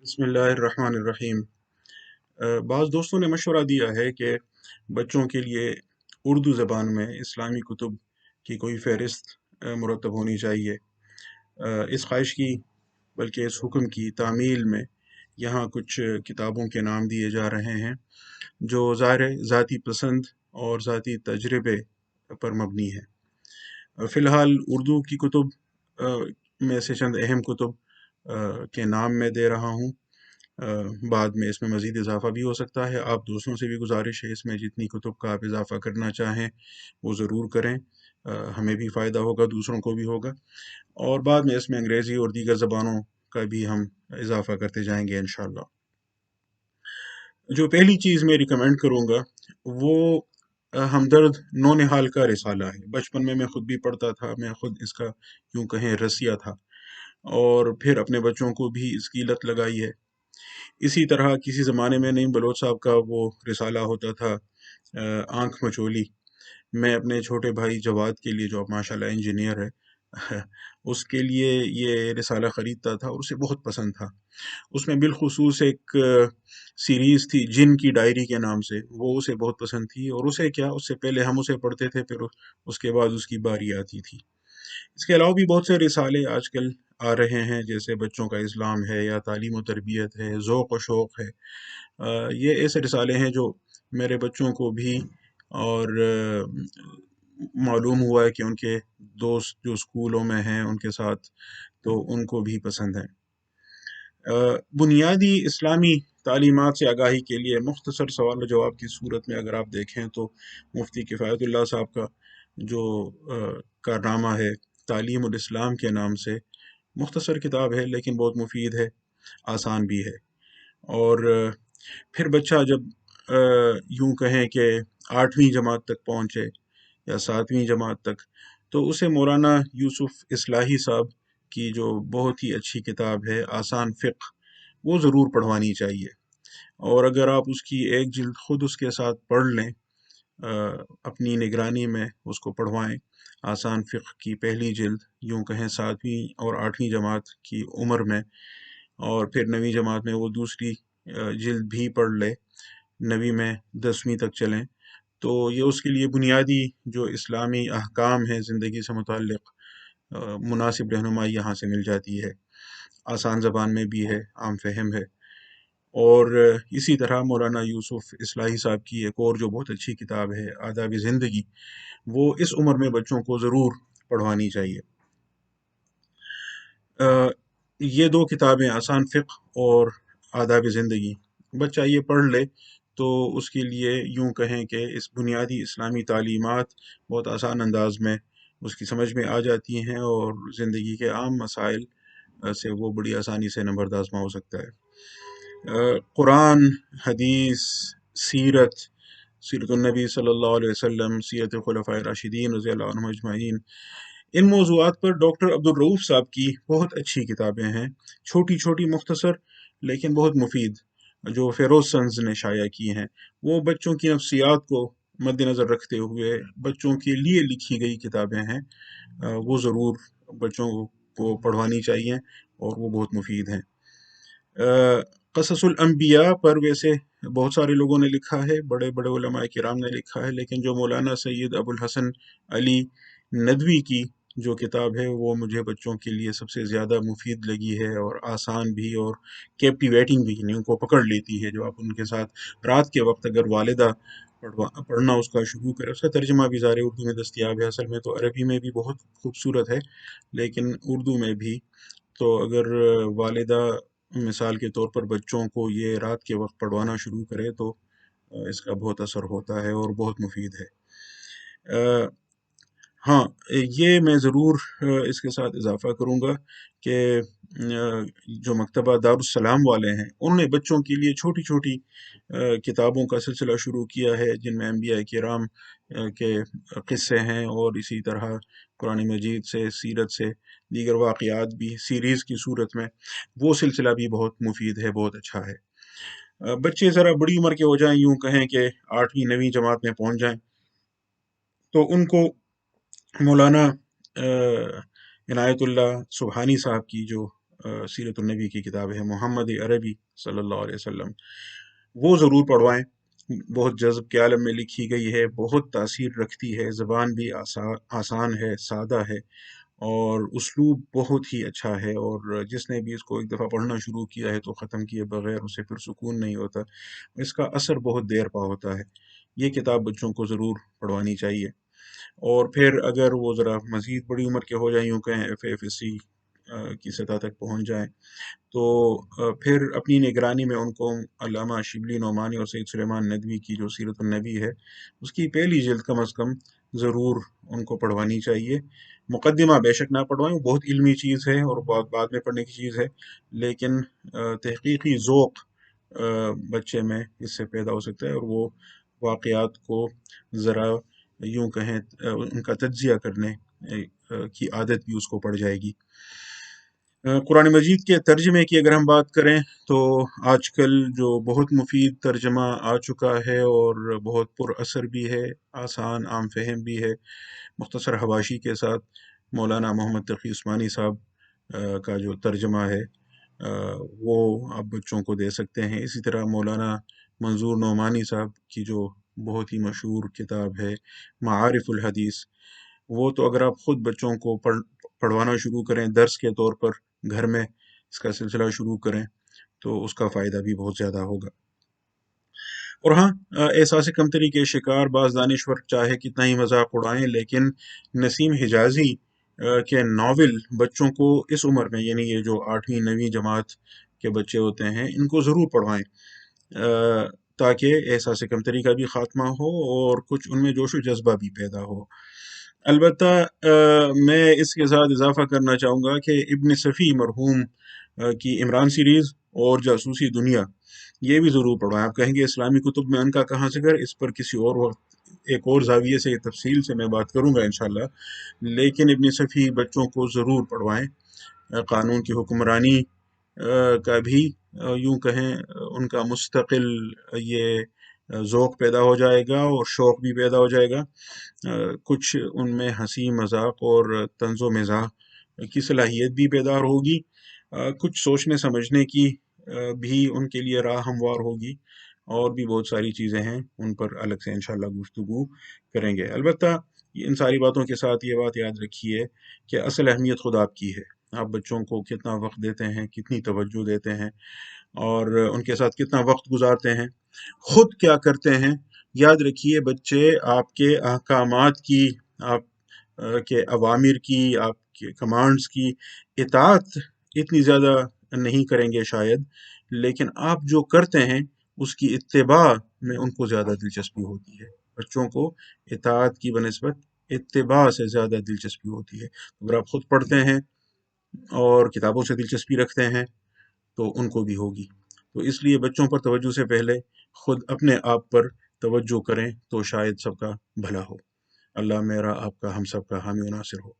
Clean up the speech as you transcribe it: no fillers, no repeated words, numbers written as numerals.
बिस्मिल्लाहिर्रहमानिर्रहीम। बाज़ दोस्तों ने मशवरा दिया है कि बच्चों के लिए उर्दू ज़बान में इस्लामी कुतुब की कोई फ़हरिस्त मुरतब होनी चाहिए। इस ख़्वाहिश की बल्कि इस हुक्म की तामील में यहाँ कुछ किताबों के नाम दिए जा रहे हैं जो ज़ाहिर है ज़ाती पसंद और ज़ाती तजर्बे पर मबनी है। फ़िलहाल उर्दू की कुतुब में से चंद अहम कुतुब के नाम मैं दे रहा हूँ। बाद में इसमें मज़ीद इजाफ़ा भी हो सकता है। आप दोस्तों से भी गुजारिश है इसमें जितनी कुतुब का आप इजाफ़ा करना चाहें वो ज़रूर करें। हमें भी फ़ायदा होगा, दूसरों को भी होगा, और बाद में इसमें अंग्रेज़ी और दीगर ज़बानों का भी हम इजाफ़ा करते जाएंगे इंशाअल्लाह। जो पहली चीज़ मैं रिकमेंड करूँगा वो हमदर्द नौनिहाल का रिसाला है। बचपन में मैं ख़ुद भी पढ़ता था, मैं ख़ुद इसका यूँ कहें रसिया था, और फिर अपने बच्चों को भी इसकी लत लगाई है। इसी तरह किसी ज़माने में नईम बलोच साहब का वो रिसाला होता था आँख मचोली। मैं अपने छोटे भाई जवाद के लिए, जो अब माशाल्लाह इंजीनियर है, उसके लिए ये रिसाला ख़रीदता था और उसे बहुत पसंद था। उसमें बिलख़ुसूस एक सीरीज़ थी जिन की डायरी के नाम से, वो उसे बहुत पसंद थी, और उसे क्या, उससे पहले हम उसे पढ़ते थे, फिर उसके बाद उसकी बारी आती थी। इसके अलावा भी बहुत से रिसाले आजकल आ रहे हैं, जैसे बच्चों का इस्लाम है, या तालीम व तरबियत है, ज़ौक़ व शौक़ है। ये ऐसे रिसाले हैं जो मेरे बच्चों को भी, और मालूम हुआ है कि उनके दोस्त जो स्कूलों में हैं उनके साथ, तो उनको भी पसंद है। बुनियादी इस्लामी तालीमात से आगाही के लिए मुख्तसर सवाल व जवाब की सूरत में अगर आप देखें तो मुफ्ती किफ़ायतुल्लाह साहब का जो कारनामा है तालीमुल इस्लाम के नाम से, मुख्तसर किताब है लेकिन बहुत मुफीद है, आसान भी है। और फिर बच्चा जब यूँ कहें कि 8वीं जमात तक पहुँचे या 7वीं जमात तक, तो उसे मौलाना यूसुफ़ इस्लाही साहब की जो बहुत ही अच्छी किताब है आसान फ़िक़्ह, वो ज़रूर पढ़वानी चाहिए। और अगर आप उसकी एक जिल्द ख़ुद उसके साथ पढ़ लें, अपनी निगरानी में उसको पढ़वाएँ, आसान फ़िक़्ह की पहली जिल्द, यूँ कहें 7वीं और 8वीं जमात की उम्र में, और फिर 9वीं जमात में वो दूसरी जिल्द भी पढ़ ले, 9वीं में 10वीं तक चलें, तो ये उसके लिए बुनियादी जो इस्लामी अहकाम हैं ज़िंदगी से मुताल्लिक़, मुनासिब रहनुमाई यहाँ से मिल जाती है। आसान ज़बान में भी है, आम फ़हम है। और इसी तरह मौलाना यूसुफ़ इस्लाही साहब की एक और जो बहुत अच्छी किताब है आदाब ज़िंदगी, वो इस उम्र में बच्चों को ज़रूर पढ़वानी चाहिए। ये 2 किताबें, आसान फ़िक़्ह और आदाब ज़िंदगी, बच्चा ये पढ़ ले तो उसके लिए यूँ कहें कि इस बुनियादी इस्लामी तालीमात बहुत आसान अंदाज़ में उसकी समझ में आ जाती हैं, और ज़िंदगी के आम मसाइल से वो बड़ी आसानी से नंबरद आज़मा हो सकता है। कुरान, हदीस, सीरत, सीरतुन नबी सल्लल्लाहु अलैहि वसल्लम, सीरत खुलफ़ाए राशिदीन रज़ियल्लाहु अन्हुम अजमईन, इन मौज़ूआत पर डॉक्टर अब्दुल रऊफ़ साहब की बहुत अच्छी किताबें हैं, छोटी-छोटी मुख्तसर लेकिन बहुत मुफीद, जो फ़ेरोज़ सन्स ने शाया की हैं। वो बच्चों की नफ्सियात को मद्देनज़र रखते हुए बच्चों के लिए लिखी गई किताबें हैं। वो ज़रूर बच्चों को पढ़वानी चाहिए और वो बहुत मुफीद हैं। क़ससुल अंबिया पर वैसे बहुत सारे लोगों ने लिखा है, बड़े-बड़े उलमाए किराम ने लिखा है, लेकिन जो मौलाना सैयद अबुल हसन अली नदवी की जो किताब है वो मुझे बच्चों के लिए सबसे ज़्यादा मुफीद लगी है, और आसान भी और कैप्टिवेटिंग भी, यानी उनको पकड़ लेती है। जो आप उनके साथ रात के वक्त अगर वालिदा पढ़ना उसका शुरू करें, उसका तर्जुमा भी ज़ाहिर उर्दू में दस्तयाब है, असल में तो अरबी में भी बहुत खूबसूरत है, लेकिन उर्दू में भी। तो अगर वालिदा मिसाल के तौर पर बच्चों को ये रात के वक्त पढ़वाना शुरू करे तो इसका बहुत असर होता है और बहुत मुफीद है। हाँ, ये मैं ज़रूर इसके साथ इजाफ़ा करूँगा कि जो मकतबा दारुस्सलाम वाले हैं, उन्होंने बच्चों के लिए छोटी-छोटी किताबों का सिलसिला शुरू किया है, जिनमें अंबिया किराम के क़िस्से हैं, और इसी तरह कुरान मजीद से, सीरत से, दीगर वाक़यात भी सीरीज़ की सूरत में। वो सिलसिला भी बहुत मुफीद है, बहुत अच्छा है। बच्चे ज़रा बड़ी उम्र के हो जाएँ, यूँ कहें कि 8वीं 9वीं जमात में पहुँच जाएँ, तो उनको मौलाना इनायतुल्लाह सुबहानी साहब की जो سیرت النبی کی کتاب ہے محمد عربی صلی اللہ علیہ وسلم، وہ ضرور پڑھوائیں۔ بہت جذب کے عالم میں لکھی گئی ہے، بہت تاثیر رکھتی ہے، زبان بھی آسان ہے، سادہ ہے، اور اسلوب بہت ہی اچھا ہے، اور جس نے بھی اس کو ایک دفعہ پڑھنا شروع کیا ہے تو ختم کیے بغیر اسے پھر سکون نہیں ہوتا، اس کا اثر بہت دیر پا ہوتا ہے۔ یہ کتاب بچوں کو ضرور پڑھوانی چاہیے۔ اور پھر اگر وہ ذرا مزید بڑی عمر کے ہو جائیں، یوں کہیں FA FSC کی سطح تک پہنچ جائیں، تو پھر اپنی نگرانی میں ان کو علامہ شبلی نعمانی اور سید سلیمان ندوی کی جو سیرت النبی ہے اس کی پہلی جلد کم از کم ضرور ان کو پڑھوانی چاہیے۔ مقدمہ بے شک نہ پڑھوائیں، وہ بہت علمی چیز ہے اور بہت بعد میں پڑھنے کی چیز ہے، لیکن تحقیقی ذوق بچے میں اس سے پیدا ہو سکتا ہے، اور وہ واقعات کو ذرا یوں کہیں ان کا تجزیہ کرنے کی عادت بھی اس کو پڑ جائے گی۔ قرآن مجید کے ترجمے کی اگر ہم بات کریں تو آج کل جو بہت مفید ترجمہ آ چکا ہے اور بہت پر اثر بھی ہے، آسان عام فہم بھی ہے، مختصر حواشی کے ساتھ، مولانا محمد تقی عثمانی صاحب کا جو ترجمہ ہے وہ آپ بچوں کو دے سکتے ہیں۔ اسی طرح مولانا منظور نعمانی صاحب کی جو بہت ہی مشہور کتاب ہے معارف الحدیث، وہ تو اگر آپ خود بچوں کو پڑھوانا شروع کریں، درس کے طور پر گھر میں اس کا سلسلہ شروع کریں، تو اس کا فائدہ بھی بہت زیادہ ہوگا۔ اور ہاں، احساس کمتری کے شکار بعض دانشور چاہے کتنا ہی مذاق اڑائیں، لیکن نسیم حجازی کے ناول بچوں کو اس عمر میں، یعنی یہ جو 8ویں 9ویں جماعت کے بچے ہوتے ہیں، ان کو ضرور پڑھوائیں، تاکہ احساس کمتری کا بھی خاتمہ ہو اور کچھ ان میں جوش و جذبہ بھی پیدا ہو۔ البتہ میں اس کے ساتھ اضافہ کرنا چاہوں گا کہ ابن صفی مرحوم کی عمران سیریز اور جاسوسی دنیا، یہ بھی ضرور پڑھوائیں۔ آپ کہیں گے اسلامی کتب میں ان کا کہاں ذکر، اس پر کسی اور وقت ایک اور زاویے سے تفصیل سے میں بات کروں گا انشاءاللہ، لیکن ابن صفی بچوں کو ضرور پڑھوائیں۔ قانون کی حکمرانی کا بھی یوں کہیں ان کا مستقل یہ ذوق پیدا ہو جائے گا اور شوق بھی پیدا ہو جائے گا، کچھ ان میں ہنسی مذاق اور طنز و مزاح کی صلاحیت بھی بیدار ہوگی، کچھ سوچنے سمجھنے کی بھی ان کے لیے راہ ہموار ہوگی، اور بھی بہت ساری چیزیں ہیں، ان پر الگ سے انشاءاللہ گفتگو کریں گے۔ البتہ ان ساری باتوں کے ساتھ یہ بات یاد رکھیے کہ اصل اہمیت خود آپ کی ہے، آپ بچوں کو کتنا وقت دیتے ہیں، کتنی توجہ دیتے ہیں، اور ان کے ساتھ کتنا وقت گزارتے ہیں، خود کیا کرتے ہیں۔ یاد رکھیے بچے آپ کے احکامات کی، آپ کے اوامر کی، آپ کے کمانڈز کی اطاعت اتنی زیادہ نہیں کریں گے شاید، لیکن آپ جو کرتے ہیں اس کی اتباع میں ان کو زیادہ دلچسپی ہوتی ہے۔ بچوں کو اطاعت کی بنسبت اتباع سے زیادہ دلچسپی ہوتی ہے۔ اگر آپ خود پڑھتے ہیں اور کتابوں سے دلچسپی رکھتے ہیں تو ان کو بھی ہوگی۔ تو اس لیے بچوں پر توجہ سے پہلے خود اپنے آپ پر توجہ کریں تو شاید سب کا بھلا ہو۔ اللہ میرا آپ کا ہم سب کا حامی و ناصر ہو۔